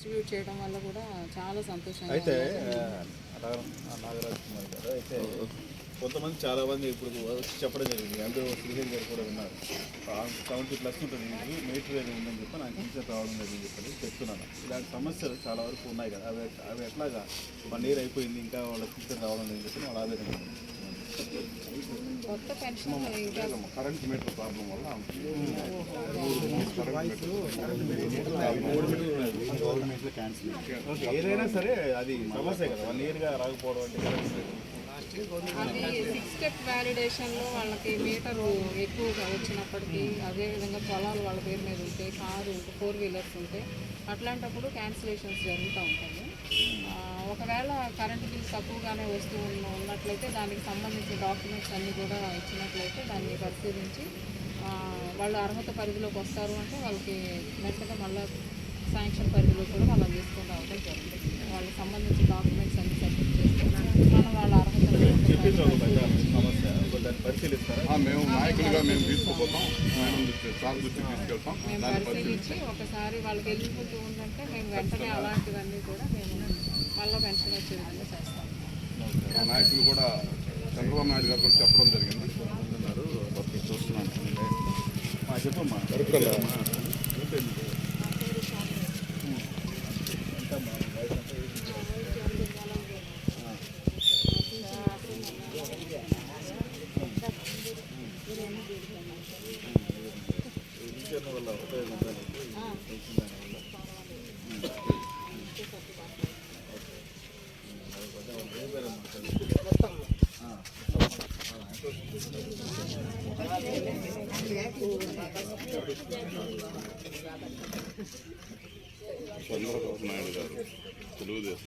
Distribute చేయడం వల్ల కూడా చాలా సంతోషంగా అయితే నాగరాజ్ కుమార్ గారు అయితే కొంతమంది చాలామంది ఇప్పుడు వచ్చి చెప్పడం జరిగింది, అందరూ శ్రీహరి గారు కూడా ఉన్నారు. 70+ ఉంటుంది, మీటర్ ఏది ఉందని చెప్పి నాకు టీచర్ రావడం లేదని చెప్పి చెప్తున్నాను. ఇలాంటి సమస్యలు చాలా వరకు ఉన్నాయి కదా, అవి ఎట్లాగా 1 year అయిపోయింది ఇంకా వాళ్ళ టీచర్ రావడం లేదని చెప్పి వాళ్ళ ఆవేదన. కొత్త పెన్షన్ కరెంట్ మీటర్ ప్రాబ్లం వల్ల ఏదైనా సరే అది సమస్య కదా, 1 yearగా రాకపోవడం అంటే కరెంట్ అది 6 step వ్యాలిడేషన్లో వాళ్ళకి మీటరు ఎక్కువగా వచ్చినప్పటికీ, అదేవిధంగా పొలాలు వాళ్ళ పేరు మీద ఉంటే, కారు 4 wheelers ఉంటే అట్లాంటప్పుడు క్యాన్సిలేషన్స్ జరుగుతూ ఉంటాయి. ఒకవేళ కరెంటు బిల్ తక్కువగానే వస్తూ ఉన్నట్లయితే దానికి సంబంధించిన డాక్యుమెంట్స్ అన్నీ కూడా ఇచ్చినట్లయితే దాన్ని పరిశీలించి వాళ్ళు అర్హత పరిధిలోకి వస్తారు అంటే వాళ్ళకి వెంటనే మళ్ళీ శాంక్షన్ పరిధిలో కూడా వాళ్ళు తీసుకుని రావడం జరుగుతుంది. వాళ్ళకి సంబంధించిన డాక్యుమెంట్స్ అన్ని సబ్మిట్ చేస్తే మనం వాళ్ళ అర్హత మేము నాయకులుగా మేము తీసుకుపోతాం, సార్ దృష్టికి తీసుకెళ్తాం. మేము పరిశీలించి ఒకసారి వాళ్ళకి ఎలిజిబిలిటీ ఉందంటే మేము వెంటనే అలాంటివన్నీ కూడా మేము మళ్ళీ పెన్షన్ వచ్చే విధంగా చేస్తాం. మా నాయకులు కూడా చంద్రబాబు నాయుడు గారు కూడా చెప్పడం జరిగింది. చూస్తున్నాను చెప్పమ్మా. వల్ల ఉపయోగం చంద్రబాబు నాయుడు గారు తెలుగుదేశం